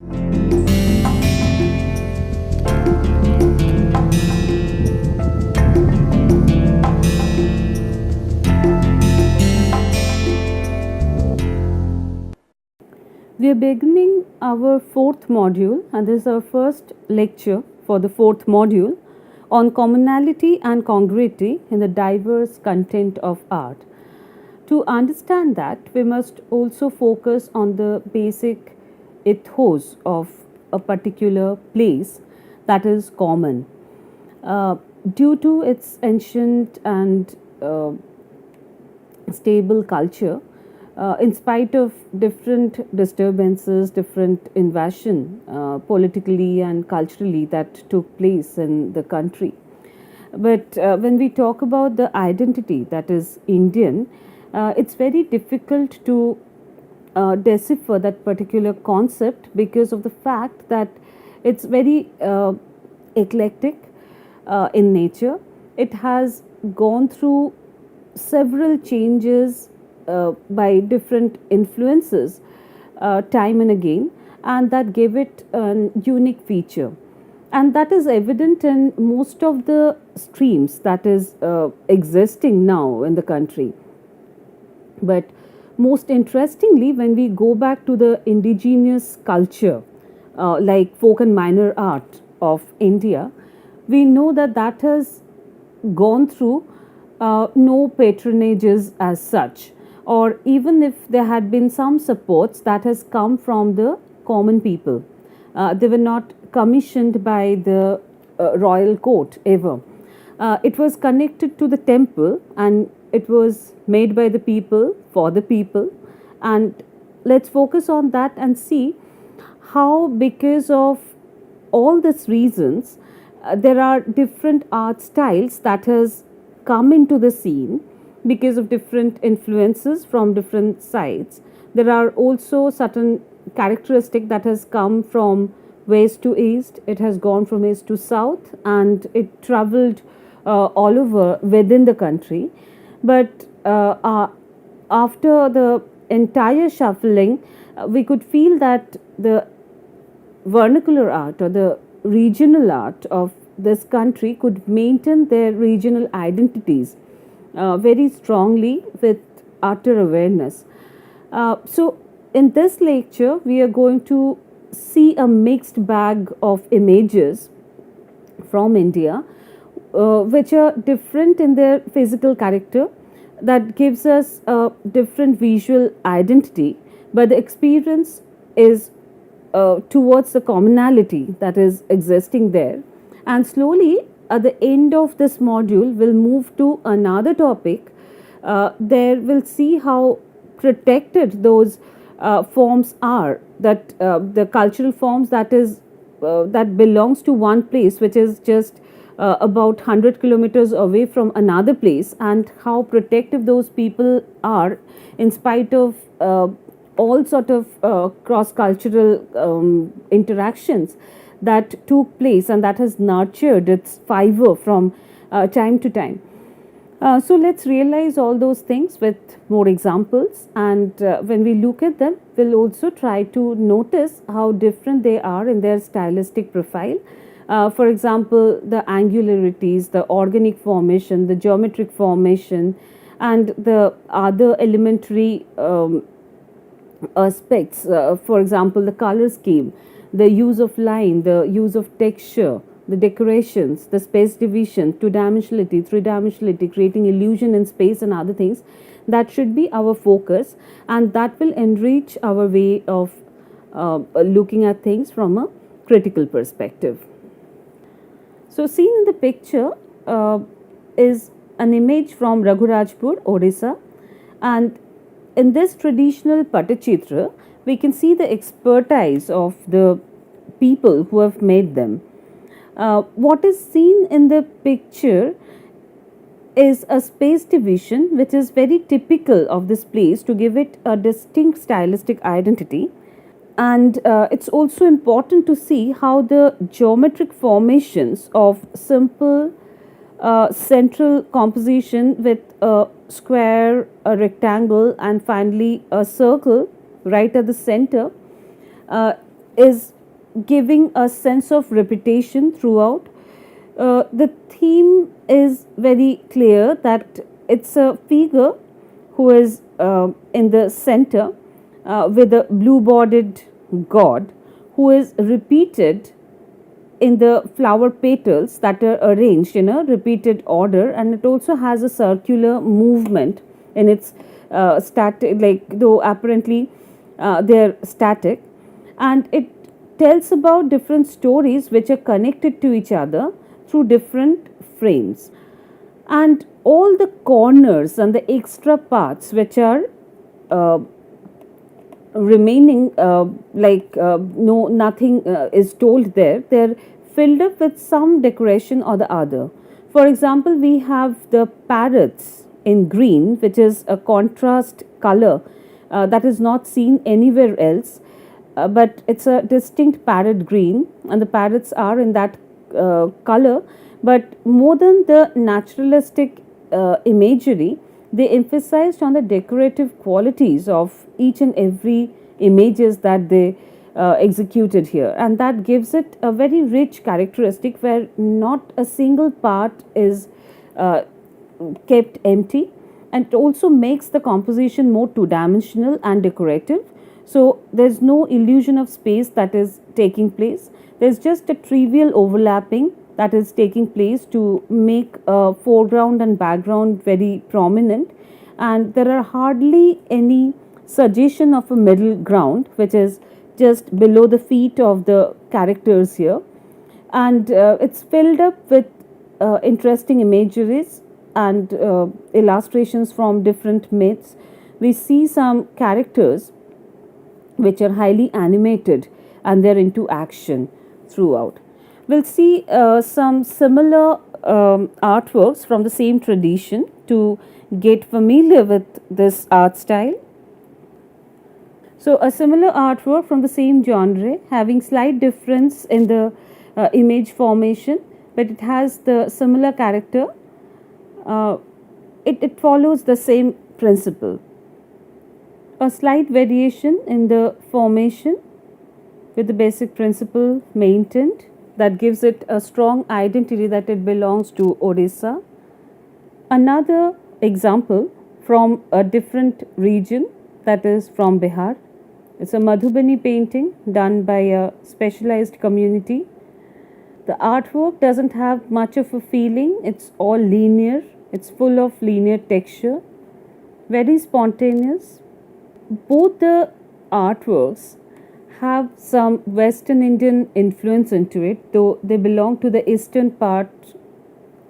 We are beginning our fourth module, and this is our first lecture for the fourth module on commonality and congruity in the diverse content of art. To understand that, we must also focus on the basic ethos of a particular place that is common. Due to its ancient and stable culture, in spite of different disturbances, different invasion politically and culturally that took place in the country. But when we talk about the identity that is Indian, it's very difficult to decipher that particular concept because of the fact that it's very eclectic in nature. It has gone through several changes by different influences time and again, and that gave it a unique feature. And that is evident in most of the streams that is existing now in the country. But most interestingly, when we go back to the indigenous culture, like folk and minor art of India, we know that that has gone through no patronages as such, or even if there had been some supports that has come from the common people. They were not commissioned by the royal court ever. It was connected to the temple, and it was made by the people for the people. And let's focus on that and see how, because of all these reasons, there are different art styles that has come into the scene because of different influences from different sides. There are also certain characteristic that has come from west to east, it has gone from east to south, and it traveled all over within the country. But after the entire shuffling, we could feel that the vernacular art or the regional art of this country could maintain their regional identities very strongly with utter awareness. So, in this lecture, we are going to see a mixed bag of images from India, which are different in their physical character, that gives us a different visual identity, but the experience is towards the commonality that is existing there. And slowly, at the end of this module, we'll move to another topic. There we'll see how protected those forms are, that the cultural forms that belongs to one place, which is just about 100 kilometers away from another place, and how protective those people are in spite of all sort of cross cultural interactions that took place, and that has nurtured its fiber from time to time. So let's realize all those things with more examples, and when we look at them, we'll also try to notice how different they are in their stylistic profile. For example, the angularities, the organic formation, the geometric formation, and the other elementary aspects. For example, the color scheme, the use of line, the use of texture, the decorations, the space division, two-dimensionality, three-dimensionality, creating illusion in space and other things. That should be our focus, and that will enrich our way of looking at things from a critical perspective. So, seen in the picture is an image from Raghurajpur, Odisha, and in this traditional Patachitra, we can see the expertise of the people who have made them. What is seen in the picture is a space division which is very typical of this place to give it a distinct stylistic identity. And it's also important to see how the geometric formations of simple central composition with a square, a rectangle, and finally a circle right at the center, is giving a sense of repetition throughout. The theme is very clear that it's a figure who is in the center with a blue bordered god who is repeated in the flower petals that are arranged in a repeated order, and it also has a circular movement in its static, like though apparently they're static, and it tells about different stories which are connected to each other through different frames, and all the corners and the extra parts which are uh, remaining, no nothing is told there, they're filled up with some decoration or the other. For example, we have the parrots in green, which is a contrast color that is not seen anywhere else, but it's a distinct parrot green, and the parrots are in that color. But more than the naturalistic imagery, they emphasized on the decorative qualities of each and every images that they executed here, and that gives it a very rich characteristic where not a single part is uh, kept empty, and it also makes the composition more two dimensional and decorative. So there's no illusion of space that is taking place, there's just a trivial overlapping that is taking place to make foreground and background very prominent, and there are hardly any suggestion of a middle ground which is just below the feet of the characters here, and it's filled up with interesting imageries and illustrations from different myths. We see some characters which are highly animated and they're into action throughout. We'll see some similar artworks from the same tradition to get familiar with this art style. So, a similar artwork from the same genre, having slight difference in the image formation, but it has the similar character. Uh, it follows the same principle. A slight variation in the formation with the basic principle maintained, that gives it a strong identity that it belongs to Odisha. Another example from a different region, that is from Bihar. It's a Madhubani painting done by a specialized community. The artwork doesn't have much of a feeling, it's all linear, it's full of linear texture, very spontaneous. Both the artworks have some Western Indian influence into it, though they belong to the eastern part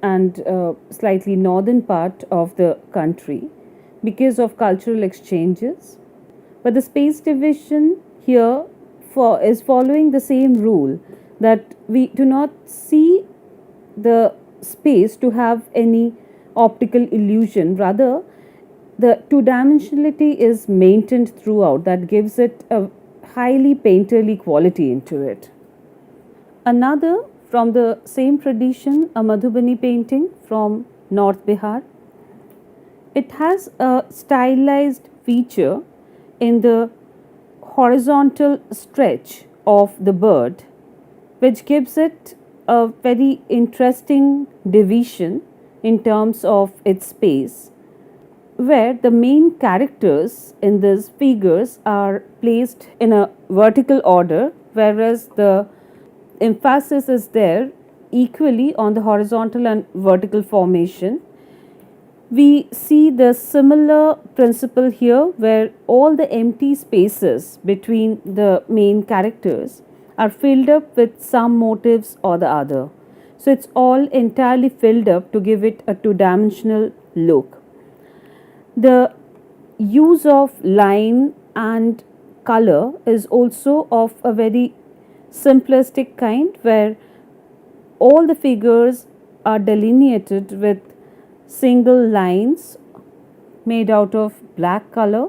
and slightly northern part of the country because of cultural exchanges. But the space division here is following the same rule, that we do not see the space to have any optical illusion, rather the two dimensionality is maintained throughout, that gives it a highly painterly quality into it. Another from the same tradition, a Madhubani painting from North Bihar. It has a stylized feature in the horizontal stretch of the bird, which gives it a very interesting division in terms of its space, where the main characters in these figures are placed in a vertical order, whereas the emphasis is there equally on the horizontal and vertical formation. We see the similar principle here, where all the empty spaces between the main characters are filled up with some motifs or the other. So it's all entirely filled up to give it a two dimensional look. The use of line and color is also of a very simplistic kind, where all the figures are delineated with single lines made out of black color,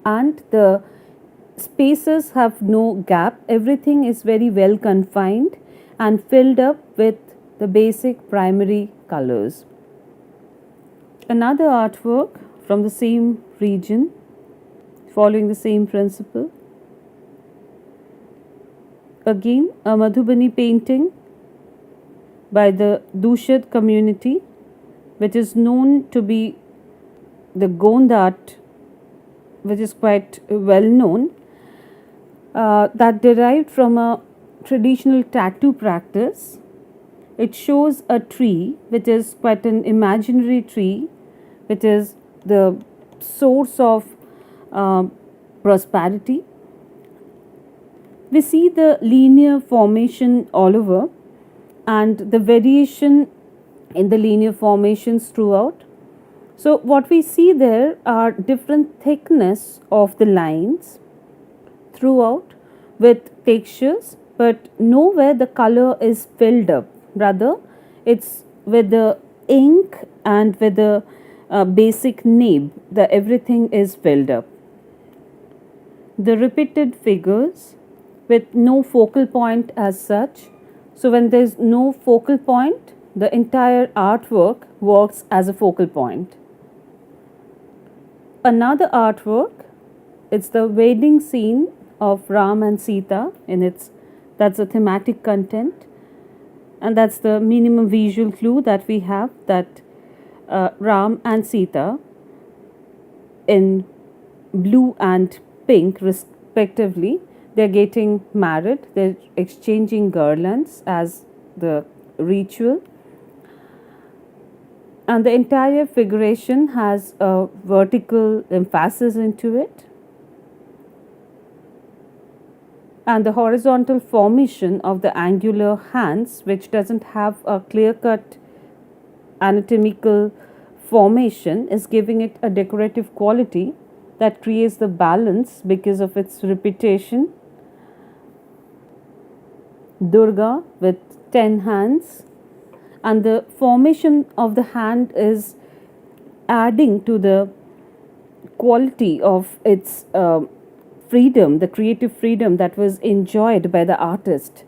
and the spaces have no gap, everything is very well confined and filled up with the basic primary colors. Another artwork from the same region following the same principle. Again, a Madhubani painting by the Dushad community, which is known to be the Gond art, which is quite well known, that derived from a traditional tattoo practice. It shows a tree, which is quite an imaginary tree, which is the source of uh, prosperity. We see the linear formation all over and the variation in the linear formations throughout. So, what we see there are different thickness of the lines throughout with textures, but nowhere the color is filled up. Rather, it's with the ink and with the basic nib, the everything is filled up. The repeated figures with no focal point as such. So, when there is no focal point, the entire artwork works as a focal point. Another artwork, it's the wedding scene of Ram and Sita in its, that's a thematic content, and that's the minimum visual clue that we have, that Ram and Sita in blue and pink respectively, they're getting married, they're exchanging garlands as the ritual, and the entire figuration has a vertical emphasis into it, and the horizontal formation of the angular hands, which doesn't have a clear cut anatomical formation, is giving it a decorative quality that creates the balance because of its repetition. Durga with 10 hands, and the formation of the hand is adding to the quality of its freedom, the creative freedom that was enjoyed by the artist.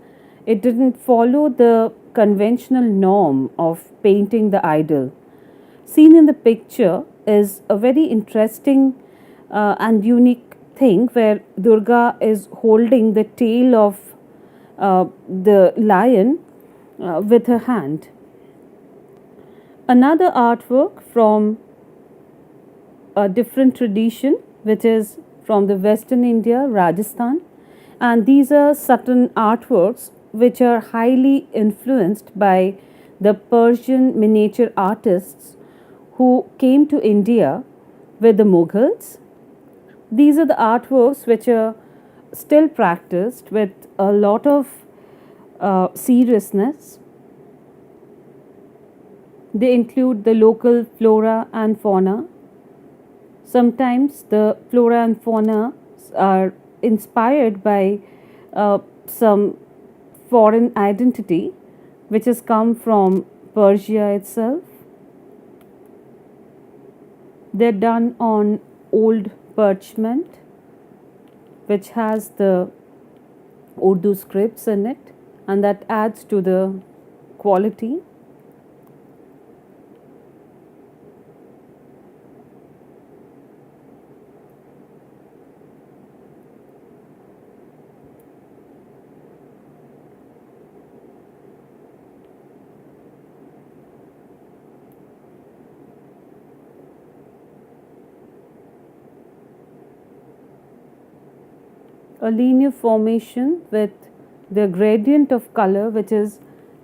It didn't follow the conventional norm of painting the idol. Seen in the picture is a very interesting and unique thing where Durga is holding the tail of the lion with her hand. Another artwork from a different tradition, which is from the Western India, Rajasthan, and these are certain artworks which are highly influenced by the Persian miniature artists who came to India with the Mughals. These are the artworks which are still practiced with a lot of seriousness. They include the local flora and fauna. Sometimes the flora and fauna are inspired by some foreign identity which has come from Persia itself. They're done on old parchment which has the Urdu scripts in it, and that adds to the quality. A linear formation with the gradient of color which is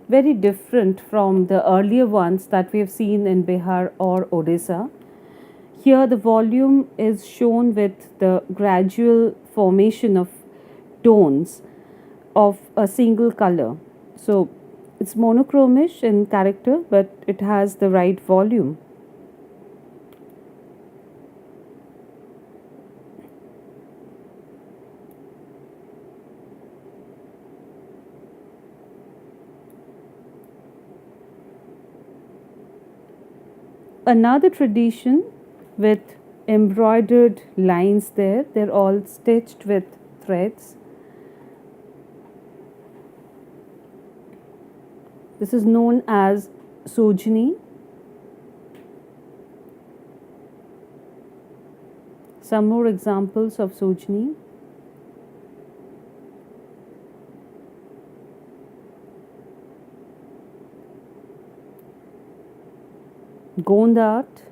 very different from the earlier ones that we have seen in Bihar or Odisha. Here the volume is shown with the gradual formation of tones of a single color. So it's monochromish in character, but it has the right volume. Another tradition with embroidered lines there, they're all stitched with threads. This is known as Sojni. Some more examples of Sojni. Gond art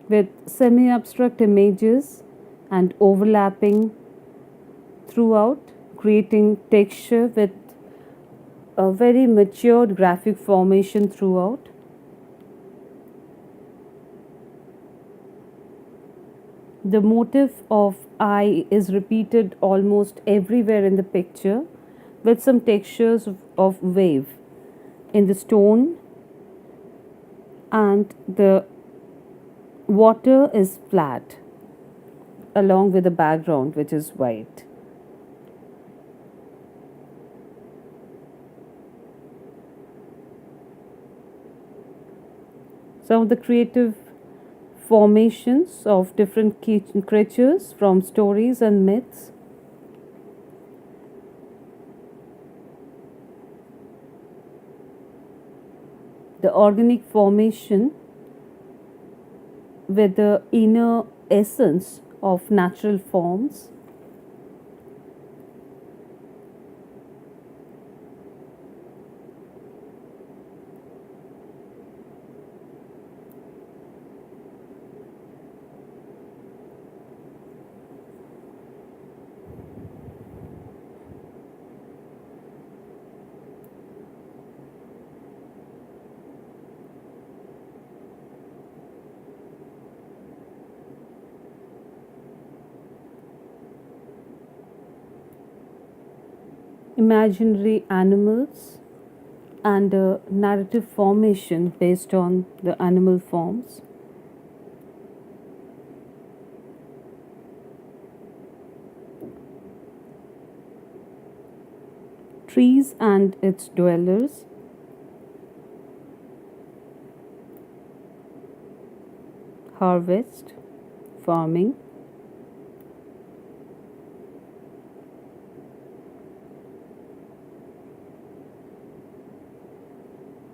with semi abstract images and overlapping throughout, creating texture with a very matured graphic formation throughout. The motif of eye is repeated almost everywhere in the picture with some textures of wave in the stone, and the water is flat along with the background which is white. Some of the creative formations of different creatures from stories and myths. The organic formation with the inner essence of natural forms. Imaginary animals and a narrative formation based on the animal forms. Trees and its dwellers. Harvest, farming.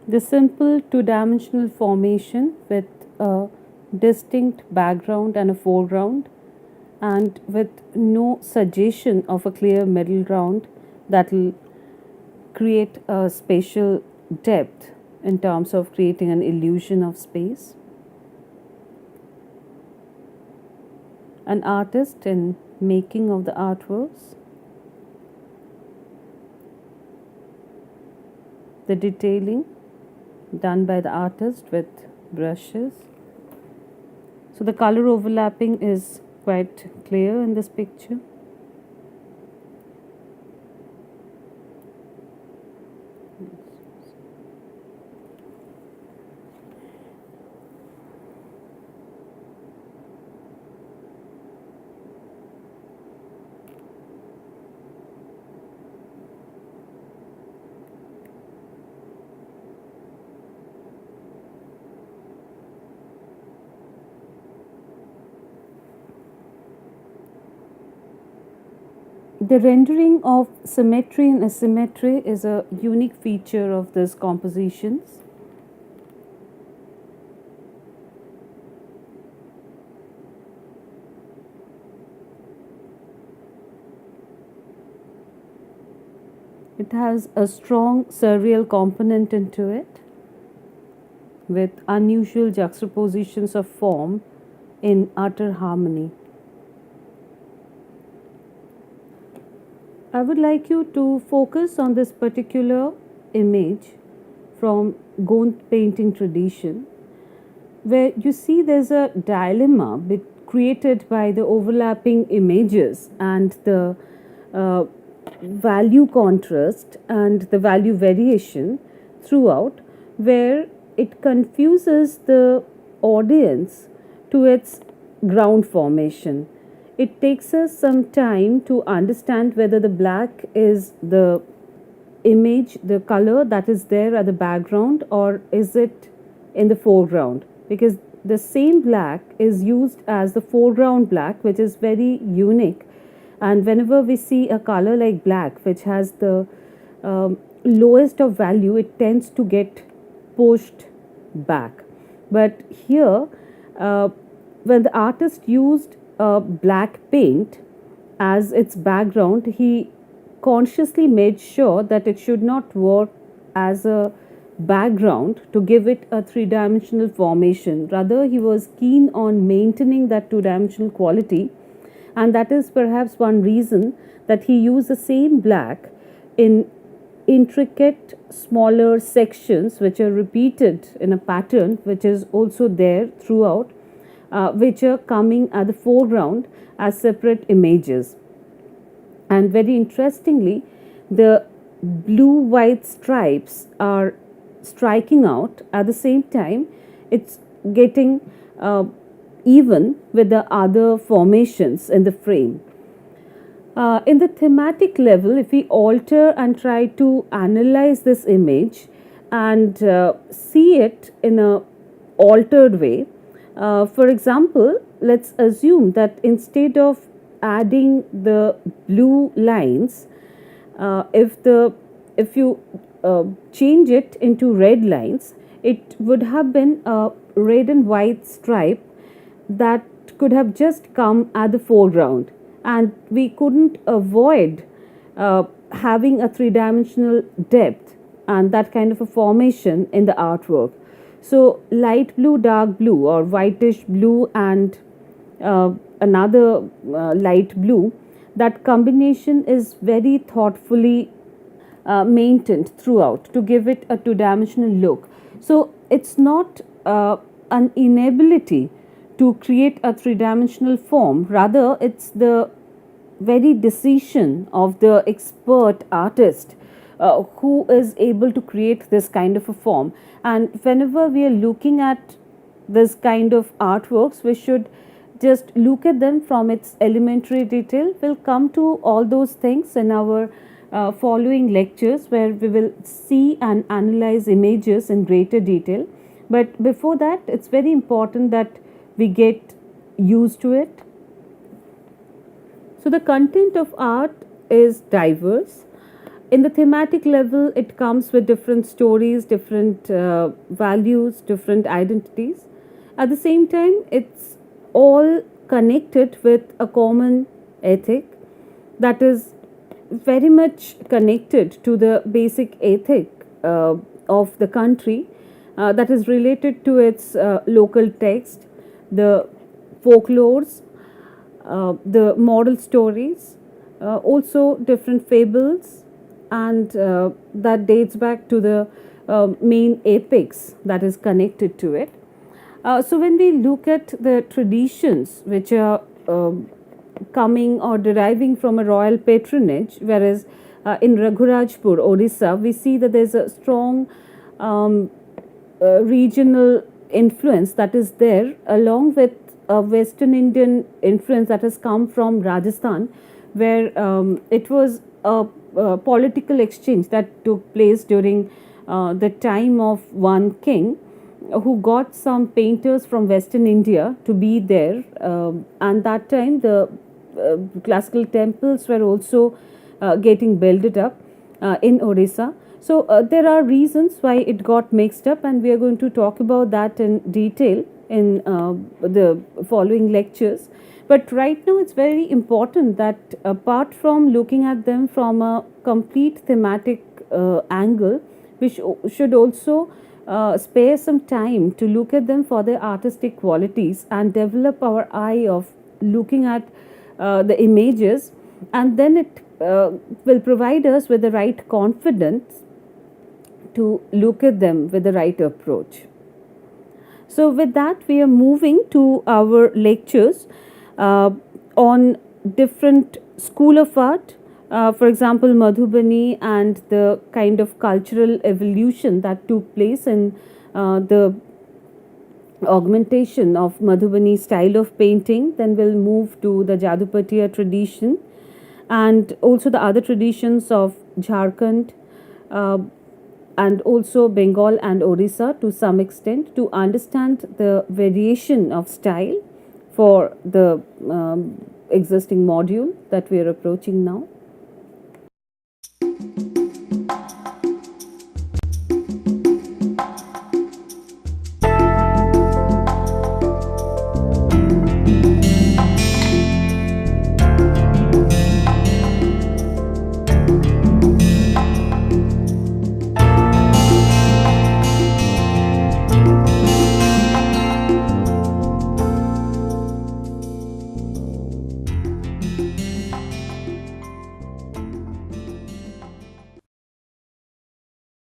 The simple two-dimensional formation with a distinct background and a foreground, and with no suggestion of a clear middle ground that will create a spatial depth in terms of creating an illusion of space. An artist in making of the artworks. The detailing done by the artist with brushes. So the color overlapping is quite clear in this picture. The rendering of symmetry and asymmetry is a unique feature of these compositions. It has a strong surreal component into it with unusual juxtapositions of form in utter harmony. I would like you to focus on this particular image from Gond painting tradition, where you see there's a dilemma created by the overlapping images and the uh, value contrast and the value variation throughout, where it confuses the audience to its ground formation. It takes us some time to understand whether the black is the image, the color that is there at the background, or is it in the foreground, because the same black is used as the foreground black, which is very unique. And whenever we see a color like black which has the lowest of value, it tends to get pushed back. But here, uh, when the artist used black paint as its background, he consciously made sure that it should not work as a background to give it a three dimensional formation. Rather, he was keen on maintaining that two dimensional quality, and that is perhaps one reason that he used the same black in intricate smaller sections which are repeated in a pattern which is also there throughout, which are coming at the foreground as separate images. And very interestingly, the blue white stripes are striking out. At the same time, it's getting even with the other formations in the frame. In the thematic level, if we alter and try to analyze this image and see it in a altered way, for example, let's assume that instead of adding the blue lines, if you change it into red lines, it would have been a red and white stripe that could have just come at the foreground, and we couldn't avoid having a three dimensional depth and that kind of a formation in the artwork. So, light blue, dark blue, or whitish blue and another light blue, that combination is very thoughtfully maintained throughout to give it a two dimensional look. So, it's not an inability to create a three dimensional form, rather, it's the very decision of the expert artist who is able to create this kind of a form. And whenever we are looking at this kind of artworks, we should just look at them from its elementary detail. We'll come to all those things in our following lectures, where we will see and analyze images in greater detail. But before that, it's very important that we get used to it. So, the content of art is diverse. In the thematic level, it comes with different stories, different values, different identities. At the same time, it's all connected with a common ethic that is very much connected to the basic ethic of the country, that is related to its local text, the folklores, the moral stories, also different fables, and that dates back to the main epics that is connected to it. So, when we look at the traditions which are coming or deriving from a royal patronage, whereas in Raghurajpur, Odisha, we see that there's a strong regional influence that is there, along with a Western Indian influence that has come from Rajasthan, where it was a political exchange that took place during the time of one king who got some painters from Western India to be there, and that time the classical temples were also getting built up in Odisha. So, there are reasons why it got mixed up, and we are going to talk about that in detail in the following lectures. But right now, it's very important that apart from looking at them from a complete thematic angle, we should also spare some time to look at them for their artistic qualities and develop our eye of looking at the images, and then it will provide us with the right confidence to look at them with the right approach. So, with that, we are moving to our lectures on different school of art. For example, Madhubani and the kind of cultural evolution that took place in the augmentation of Madhubani style of painting. Then we'll move to the Jadupatiya tradition and also the other traditions of Jharkhand and also Bengal and Odisha to some extent, to understand the variation of style for the existing module that we are approaching now.